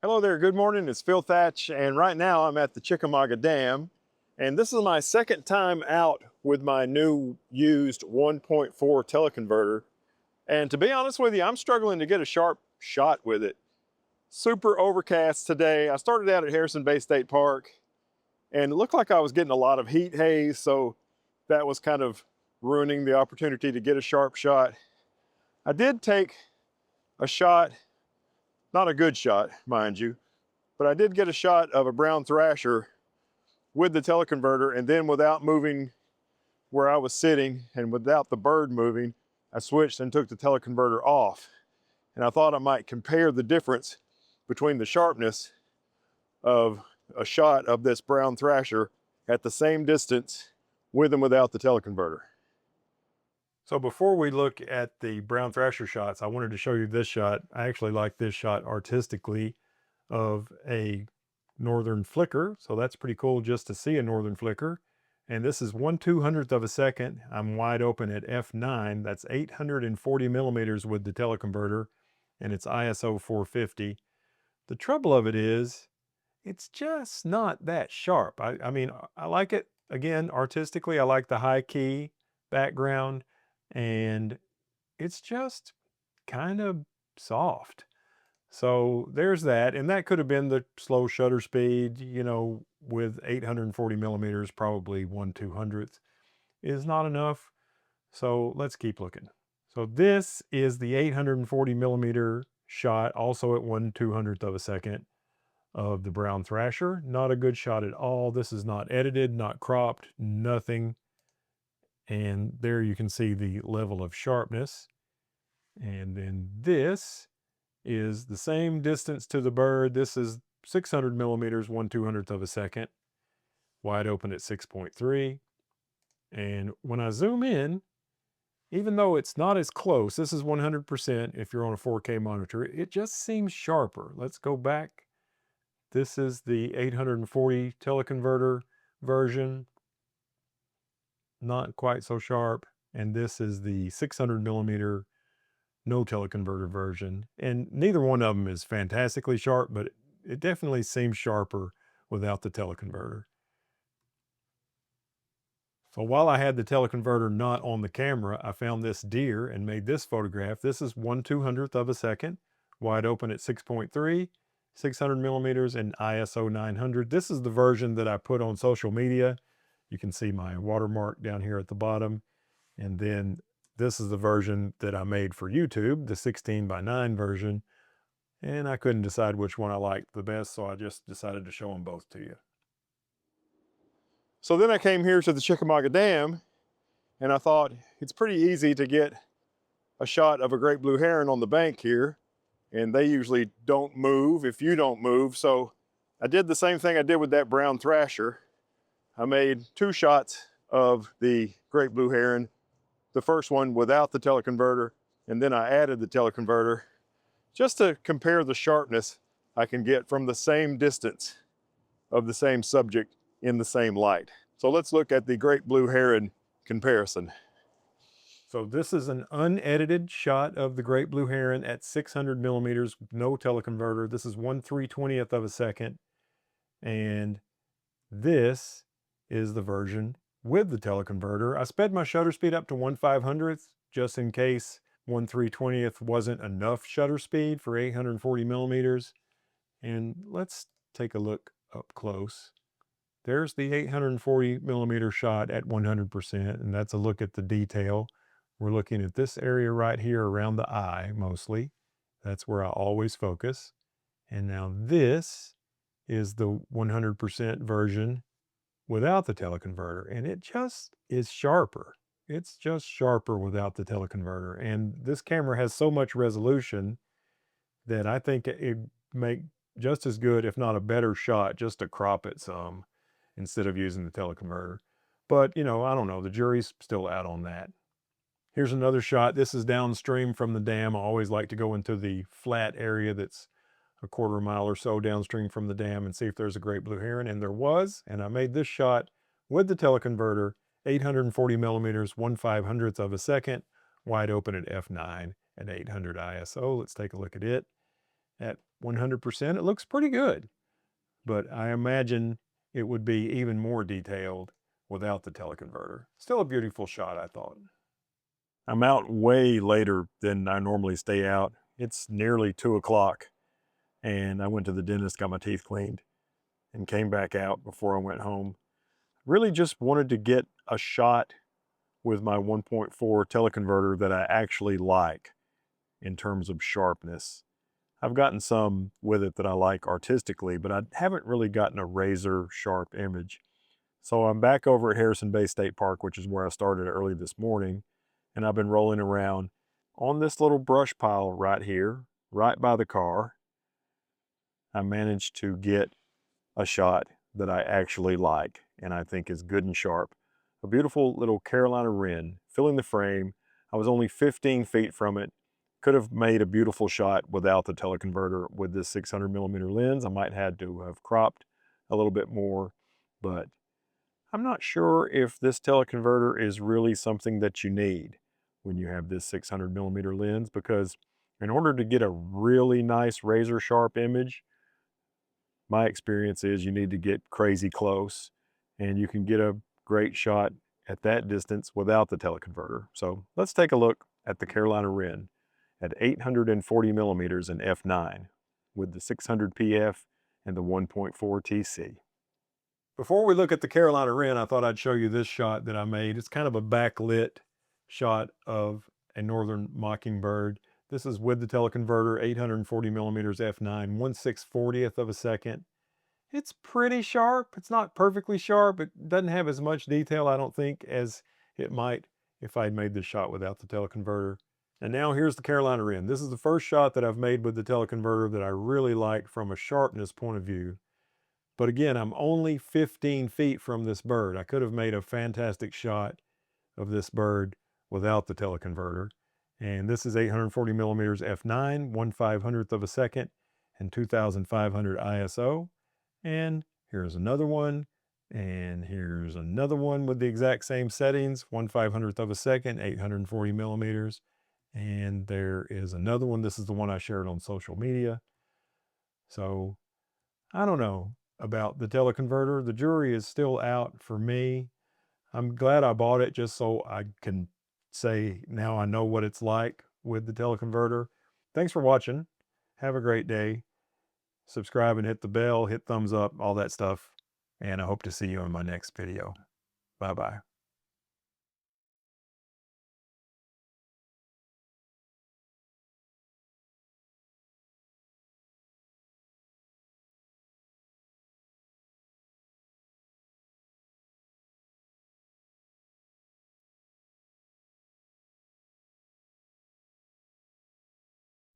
Hello there, good morning. It's Phil Thatch, and right now I'm at the Chickamauga Dam. And this is my second time out with my new used 1.4 teleconverter. And to be honest with you, I'm struggling to get a sharp shot with it. Super overcast today. I started out at Harrison Bay State Park, and it looked like I was getting a lot of heat haze, so that was kind of ruining the opportunity to get a sharp shot. I did take a shot, not a good shot, mind you, but I did get a shot of a brown thrasher with the teleconverter, and then without moving where I was sitting and without the bird moving, I switched and took the teleconverter off. And I thought I might compare the difference between the sharpness of a shot of this brown thrasher at the same distance with and without the teleconverter. So before we look at the brown thrasher shots, I wanted to show you this shot. I actually like this shot artistically of a northern flicker. So that's pretty cool just to see a northern flicker. And this is 1/200th of a second. I'm wide open at f9. That's 840 millimeters with the teleconverter, and it's ISO 450. The trouble of it is, it's just not that sharp. I mean, I like it, again, artistically. I like the high key background, and it's just kind of soft. So there's that, and that could have been the slow shutter speed, with 840 millimeters, probably 1/200th is not enough. So let's keep looking. So this is the 840 millimeter shot, also at 1/200th of a second of the brown thrasher. Not a good shot at all. This is not edited, not cropped, nothing. And there you can see the level of sharpness. And then this is the same distance to the bird. This is 600 millimeters, 1/200th of a second, wide open at 6.3. And when I zoom in, even though it's not as close, this is 100% if you're on a 4K monitor, it just seems sharper. Let's go back. This is the 840 teleconverter version, not quite so sharp. And this is the 600 millimeter no teleconverter version, and neither one of them is fantastically sharp, but it definitely seems sharper without the teleconverter. So while I had the teleconverter not on the camera, I found this deer and made this photograph. This is 1/200th of a second, wide open at 6.3, 600 millimeters, and ISO 900. This is the version that I put on social media. You can see my watermark down here at the bottom. And then this is the version that I made for YouTube, the 16:9 version. And I couldn't decide which one I liked the best, so I just decided to show them both to you. So then I came here to the Chickamauga Dam, and I thought it's pretty easy to get a shot of a great blue heron on the bank here, and they usually don't move if you don't move. So I did the same thing I did with that brown thrasher. I made two shots of the great blue heron, the first one without the teleconverter, and then I added the teleconverter just to compare the sharpness I can get from the same distance of the same subject in the same light. So let's look at the great blue heron comparison. So this is an unedited shot of the great blue heron at 600 millimeters with no teleconverter. This is 1/320th of a second. And this is the version with the teleconverter. I sped my shutter speed up to 1/500th just in case 1/320th wasn't enough shutter speed for 840 millimeters. And let's take a look up close. There's the 840 millimeter shot at 100%, and that's a look at the detail. We're looking at this area right here around the eye mostly. That's where I always focus. And now this is the 100% version without the teleconverter, and it just is sharper. It's just sharper without the teleconverter. And this camera has so much resolution that I think it'd make just as good, if not a better shot, just to crop it some instead of using the teleconverter. But, I don't know. The jury's still out on that. Here's another shot. This is downstream from the dam. I always like to go into the flat area that's a quarter mile or so downstream from the dam and see if there's a great blue heron, and there was. And I made this shot with the teleconverter, 840 millimeters, 1/500th of a second, wide open at f9 at 800 ISO. Let's take a look at it. at 100%, it looks pretty good, but I imagine it would be even more detailed without the teleconverter. Still a beautiful shot, I thought. I'm out way later than I normally stay out. It's nearly 2 o'clock, and I went to the dentist, got my teeth cleaned, and came back out before I went home. Really just wanted to get a shot with my 1.4 teleconverter that I actually like in terms of sharpness. I've gotten some with it that I like artistically, but I haven't really gotten a razor sharp image. So I'm back over at Harrison Bay State Park, which is where I started early this morning, and I've been rolling around on this little brush pile right here, right by the car. I managed to get a shot that I actually like and I think is good and sharp. A beautiful little Carolina wren filling the frame. I was only 15 feet from it. Could have made a beautiful shot without the teleconverter with this 600mm lens. I might had to have cropped a little bit more, but I'm not sure if this teleconverter is really something that you need when you have this 600mm lens, because in order to get a really nice razor sharp image, my experience is you need to get crazy close, and you can get a great shot at that distance without the teleconverter. So let's take a look at the Carolina wren at 840mm in f9 with the 600 PF and the 1.4 TC. Before we look at the Carolina wren, I thought I'd show you this shot that I made. It's kind of a backlit shot of a northern mockingbird. This is with the teleconverter, 840mm f9, 1/640th of a second. It's pretty sharp. It's not perfectly sharp. It doesn't have as much detail, I don't think, as it might if I'd made this shot without the teleconverter. And now here's the Carolina wren. This is the first shot that I've made with the teleconverter that I really like from a sharpness point of view. But again, I'm only 15 feet from this bird. I could have made a fantastic shot of this bird without the teleconverter. And this is 840mm f9, 1/500th of a second, and 2500 ISO. And here's another one. And here's another one with the exact same settings, 1/500th of a second, 840mm. And there is another one. This is the one I shared on social media. So I don't know about the teleconverter. The jury is still out for me. I'm glad I bought it just so I can say now I know what it's like with the teleconverter. Thanks for watching. Have a great day. Subscribe and hit the bell, hit thumbs up, all that stuff. And I hope to see you in my next video. Bye-bye.